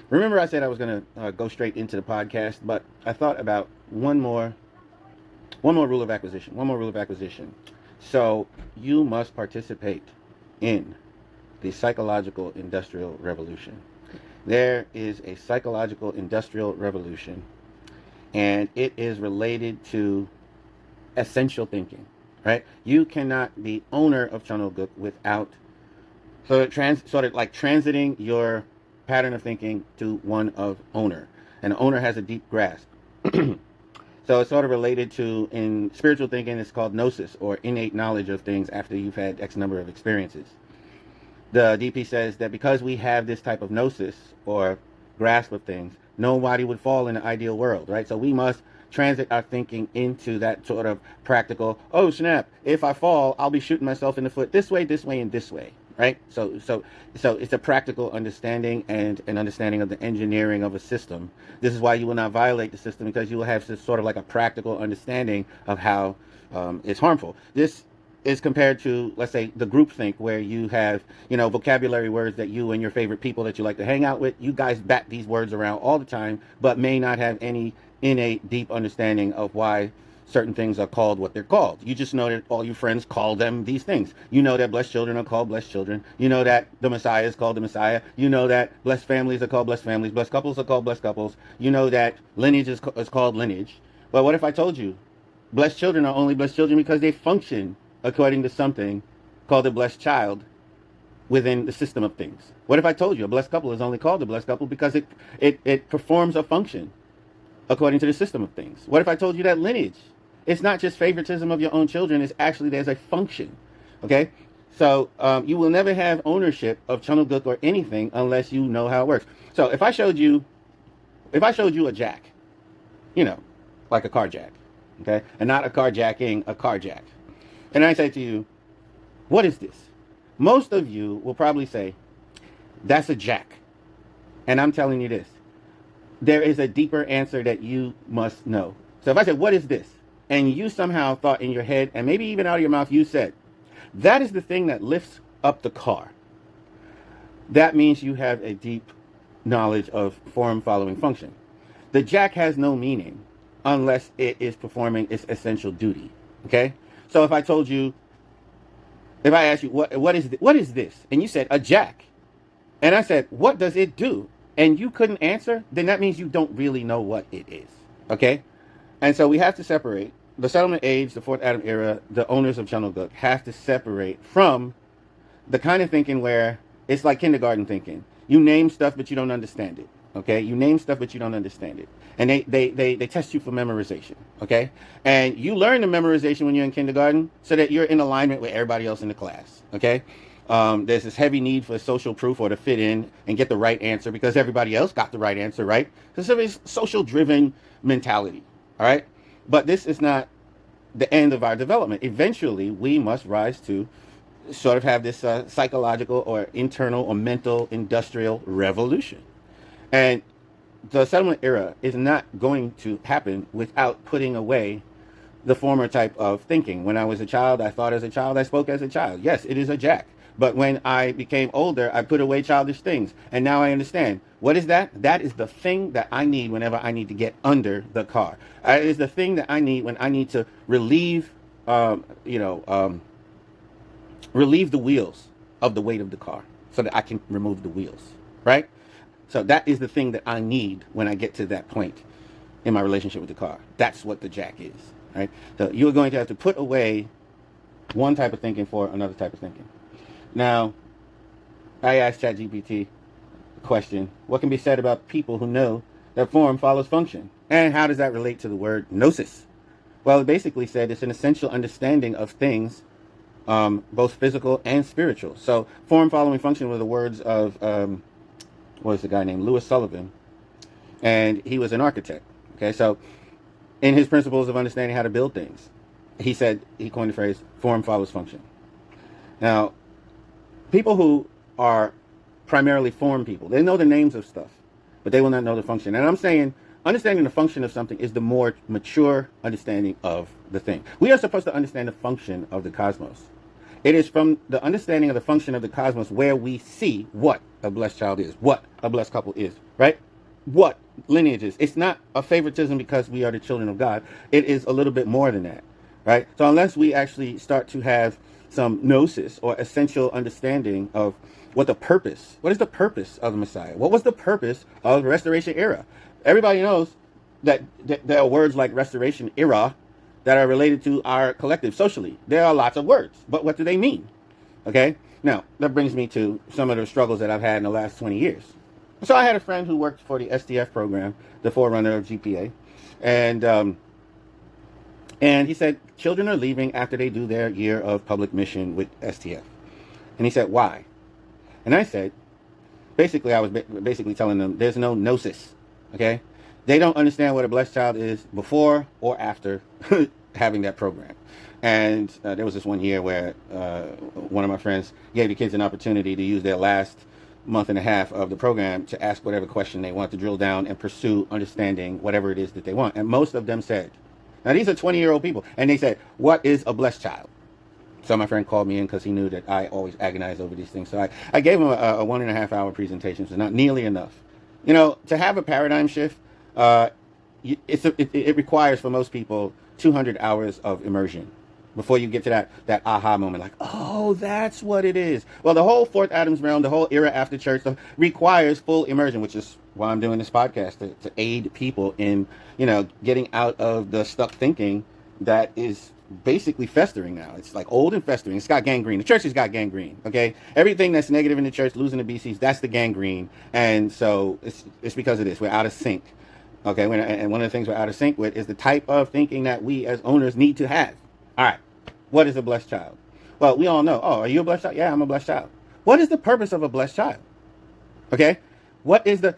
Remember, I said I was going to go straight into the podcast, but I thought about one more rule of acquisition. One more rule of acquisition. So you must participate in the psychological industrial revolution. There is a psychological industrial revolution, and it is related to essential thinking, right? You cannot be owner of Chanoguk without sort of like transiting your pattern of thinking to one of owner. And the owner has a deep grasp. So it's sort of related to, in spiritual thinking, it's called gnosis, or innate knowledge of things after you've had X number of experiences. The DP says that because we have this type of gnosis, or grasp of things, nobody would fall in the ideal world, right? So we must transit our thinking into that sort of practical, oh snap, if I fall, I'll be shooting myself in the foot this way, and this way, right? So it's a practical understanding and an understanding of the engineering of a system. This is why you will not violate the system, because you will have this sort of like a practical understanding of how it's harmful. This is compared to, let's say, the group think, where you have, vocabulary words that you and your favorite people that you like to hang out with, you guys bat these words around all the time, but may not have any innate deep understanding of why certain things are called what they're called. You just know that all your friends call them these things. You know that blessed children are called blessed children. You know that the Messiah is called the Messiah. You know that blessed families are called blessed families. Blessed couples are called blessed couples. You know that lineage is called lineage. But what if I told you blessed children are only blessed children because they function according to something called a blessed child within the system of things? What if I told you a blessed couple is only called a blessed couple because it performs a function according to the system of things? What if I told you that lineage, it's not just favoritism of your own children, it's actually there's a function, okay? So you will never have ownership of Chanoguk or anything unless you know how it works. So if I showed you a jack, like a car jack, okay? And not a carjacking, a car jack. And I say to you, what is this? Most of you will probably say, that's a jack. And I'm telling you this. There is a deeper answer that you must know. So if I said, what is this? And you somehow thought in your head, and maybe even out of your mouth, you said, that is the thing that lifts up the car. That means you have a deep knowledge of form following function. The jack has no meaning unless it is performing its essential duty. Okay? So if I asked you, what is this? And you said, a jack. And I said, what does it do? And you couldn't answer, then that means you don't really know what it is. Okay? And so we have to separate the settlement age, the fourth Adam era, the owners of Chanoguk have to separate from the kind of thinking where it's like kindergarten thinking. You name stuff, but you don't understand it. Okay? You name stuff, but you don't understand it. And they test you for memorization. Okay? And you learn the memorization when you're in kindergarten so that you're in alignment with everybody else in the class. Okay? There's this heavy need for social proof or to fit in and get the right answer because everybody else got the right answer, right? Because it's social-driven mentality. All right? But this is not the end of our development. Eventually, we must rise to sort of have this psychological or internal or mental industrial revolution. And the settlement era is not going to happen without putting away the former type of thinking. When I was a child, I thought as a child, I spoke as a child. Yes, it is a jack. But when I became older, I put away childish things. And now I understand. What is that? That is the thing that I need whenever I need to get under the car. It is the thing that I need when I need to relieve the wheels of the weight of the car so that I can remove the wheels, right? So that is the thing that I need when I get to that point in my relationship with the car. That's what the jack is, right? So you're going to have to put away one type of thinking for another type of thinking. Now, I asked ChatGPT a question. What can be said about people who know that form follows function? And how does that relate to the word gnosis? Well, it basically said it's an essential understanding of things, both physical and spiritual. So form following function were the words of, what was the guy named Louis Sullivan? And he was an architect. Okay, so in his principles of understanding how to build things, he coined the phrase, form follows function. Now, people who are primarily form people, they know the names of stuff, but they will not know the function. And I'm saying understanding the function of something is the more mature understanding of the thing. We are supposed to understand the function of the cosmos. It is from the understanding of the function of the cosmos where we see what a blessed child is, what a blessed couple is, right? What lineage is. It's not a favoritism because we are the children of God. It is a little bit more than that, right? So unless we actually start to have some gnosis or essential understanding of what is the purpose of the Messiah? What was the purpose of the Restoration era? Everybody knows that there are words like Restoration era that are related to our collective socially. There are lots of words, but what do they mean? Okay? Now, that brings me to some of the struggles that I've had in the last 20 years. So I had a friend who worked for the STF program, the forerunner of GPA, and he said children are leaving after they do their year of public mission with STF. And he said, why? And I said, basically, I was basically telling them there's no gnosis, okay? They don't understand what a blessed child is before or after having that program. And there was this one year where one of my friends gave the kids an opportunity to use their last month and a half of the program to ask whatever question they want, to drill down and pursue understanding whatever it is that they want. And most of them said, now these are 20-year-old people, and they said, what is a blessed child? So my friend called me in because he knew that I always agonize over these things. So I gave him a 1.5 hour presentation, so not nearly enough. You know, to have a paradigm shift, it requires for most people 200 hours of immersion before you get to that aha moment, like, oh, that's what it is. Well, the whole fourth Adam's realm, the whole era after church requires full immersion, which is why I'm doing this podcast, to aid people in, you know, getting out of the stuck thinking that is basically festering now. It's like old and festering. It's got gangrene. The church has got gangrene, okay? Everything that's negative in the church, losing the BCs, that's the gangrene. And so it's because of this. We're out of sync, okay? And one of the things we're out of sync with is the type of thinking that we as owners need to have. All right, what is a blessed child? Well, we all know, oh, are you a blessed child? Yeah, I'm a blessed child. What is the purpose of a blessed child? Okay?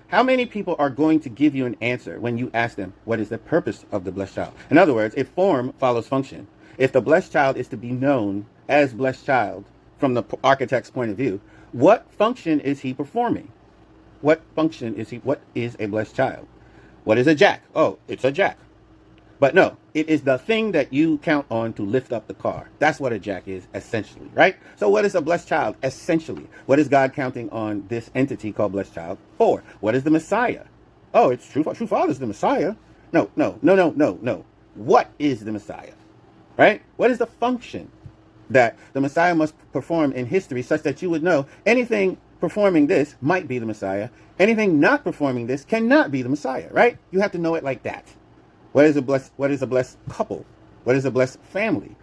How many people are going to give you an answer when you ask them, what is the purpose of the blessed child? In other words, if form follows function, if the blessed child is to be known as blessed child from the architect's point of view, what function is he performing? What is a blessed child? What is a jack? Oh, it's a jack. But no, it is the thing that you count on to lift up the car. That's what a jack is, essentially, right? So what is a blessed child, essentially? What is God counting on this entity called blessed child for? What is the Messiah? Oh, it's true father's the Messiah. No. What is the Messiah, right? What is the function that the Messiah must perform in history such that you would know anything performing this might be the Messiah. Anything not performing this cannot be the Messiah, right? You have to know it like that. What is a blessed couple? What is a blessed family?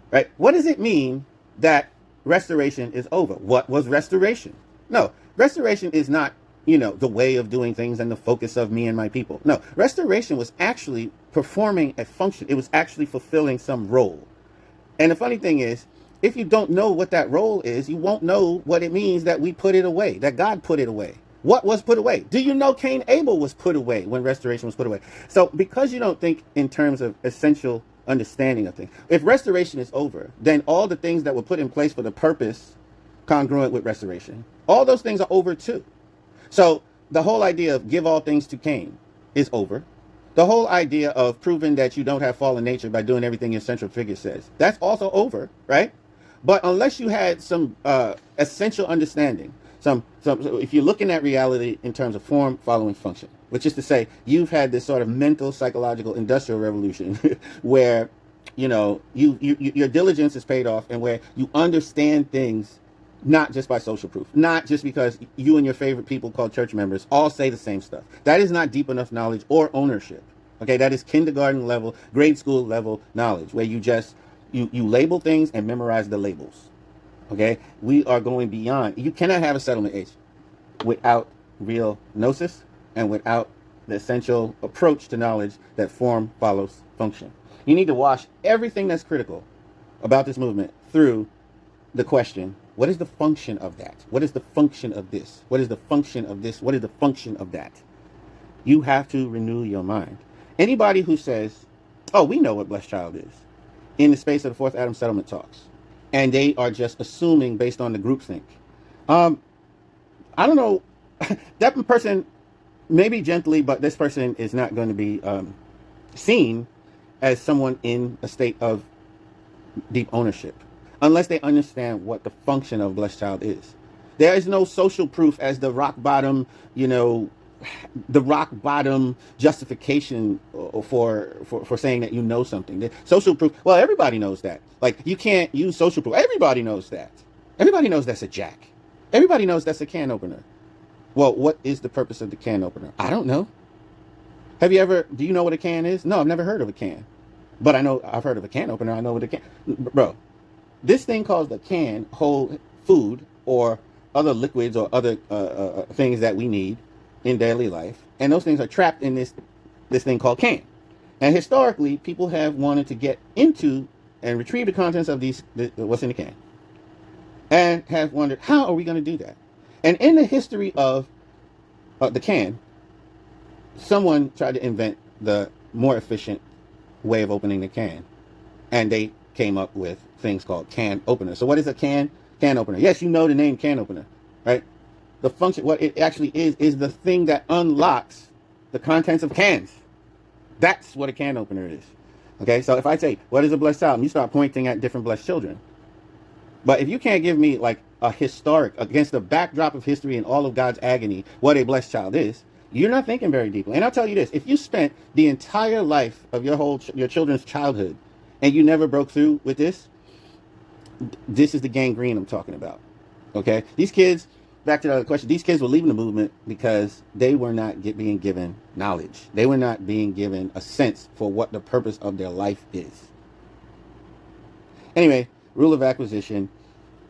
Right? What does it mean that restoration is over? What was restoration? No, restoration is not, the way of doing things and the focus of me and my people. No, restoration was actually performing a function. It was actually fulfilling some role. And the funny thing is, if you don't know what that role is, you won't know what it means that we put it away, that God put it away. What was put away? Do you know Cain Abel was put away when restoration was put away? So because you don't think in terms of essential understanding of things, if restoration is over, then all the things that were put in place for the purpose congruent with restoration, all those things are over too. So the whole idea of give all things to Cain is over. The whole idea of proving that you don't have fallen nature by doing everything your central figure says, that's also over, right? But unless you had some essential understanding, so if you're looking at reality in terms of form following function, which is to say you've had this sort of mental, psychological, industrial revolution where, your diligence is paid off and where you understand things not just by social proof, not just because you and your favorite people called church members all say the same stuff. That is not deep enough knowledge or ownership. Okay, that is kindergarten level, grade school level knowledge where you just, you label things and memorize the labels. Okay, we are going beyond. You cannot have a settlement age without real gnosis and without the essential approach to knowledge that form follows function. You need to wash everything that's critical about this movement through the question, what is the function of that? What is the function of this? What is the function of this? What is the function of that? You have to renew your mind. Anybody who says, oh, we know what blessed child is, in the space of the fourth Adam settlement talks, and they are just assuming based on the groupthink. I don't know. That person, maybe gently, but this person is not going to be seen as someone in a state of deep ownership. unless they understand what the function of blessed child is. There is no social proof as the rock bottom, you know, the rock bottom justification for saying that you know something. The social proof, well, everybody knows that. Like, you can't use social proof. Everybody knows that. Everybody knows that's a jack. Everybody knows that's a can opener. Well, what is the purpose of the can opener? I don't know. Do you know what a can is? No, I've never heard of a can. But I've heard of a can opener. I know what a can, bro. This thing called the can hold food or other liquids or other things that we need in daily life, and those things are trapped in this thing called can. And historically, people have wanted to get into and retrieve the contents of what's in the can, and have wondered, how are we going to do that? And in the history of the can, someone tried to invent the more efficient way of opening the can, and they came up with things called can opener. So what is a can opener? Yes, you know the name can opener, right? The function, what it actually is the thing that unlocks the contents of cans. That's what a can opener is. Okay, so if I say, what is a blessed child? And you start pointing at different blessed children. But if you can't give me like a historic, against the backdrop of history and all of God's agony, what a blessed child is, you're not thinking very deeply. And I'll tell you this, if you spent the entire life of your children's childhood and you never broke through with this is the gangrene I'm talking about. Okay, these kids, back to the other question, these kids were leaving the movement because they were not being given knowledge. They were not being given a sense for what the purpose of their life is. Anyway, rule of acquisition,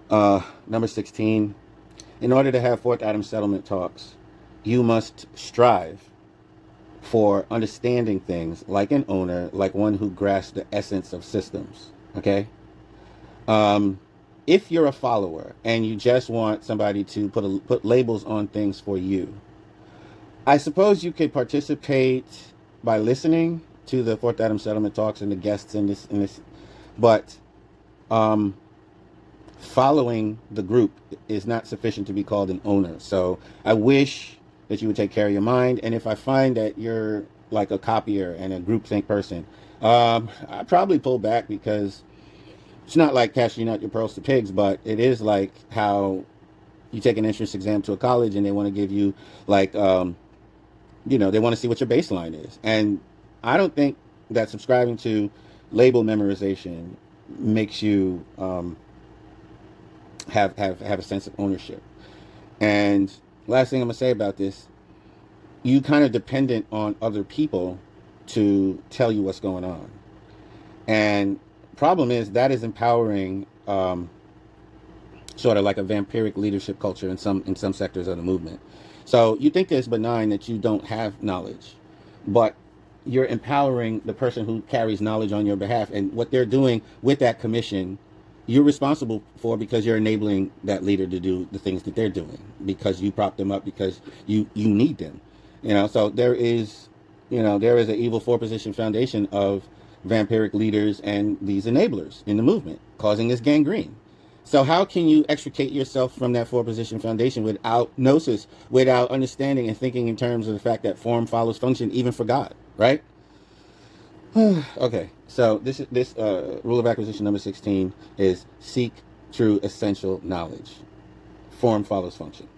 number 16. In order to have Fourth Adam settlement talks, you must strive for understanding things like an owner, like one who grasps the essence of systems. Okay? If you're a follower and you just want somebody to put labels on things for you, I suppose you could participate by listening to the Fourth Adam settlement talks and the guests in this, but following the group is not sufficient to be called an owner. So I wish that you would take care of your mind. And if I find that you're like a copier and a groupthink person, I'd probably pull back, because it's not like cashing out your pearls to pigs, but it is like how you take an entrance exam to a college and they want to give you like, they want to see what your baseline is. And I don't think that subscribing to label memorization makes you have a sense of ownership. And last thing I'm gonna say about this, you kind of dependent on other people to tell you what's going on. And problem is that is empowering sort of like a vampiric leadership culture in some sectors of the movement. So you think it's benign that you don't have knowledge, but you're empowering the person who carries knowledge on your behalf, and what they're doing with that commission, you're responsible for, because you're enabling that leader to do the things that they're doing, because you prop them up, because you need them. So there is an evil four-position foundation of vampiric leaders and these enablers in the movement causing this gangrene. So how can you extricate yourself from that four-position foundation without gnosis, without understanding and thinking in terms of the fact that form follows function, even for God, right? Okay, so this rule of acquisition number 16 is seek true essential knowledge. Form follows function.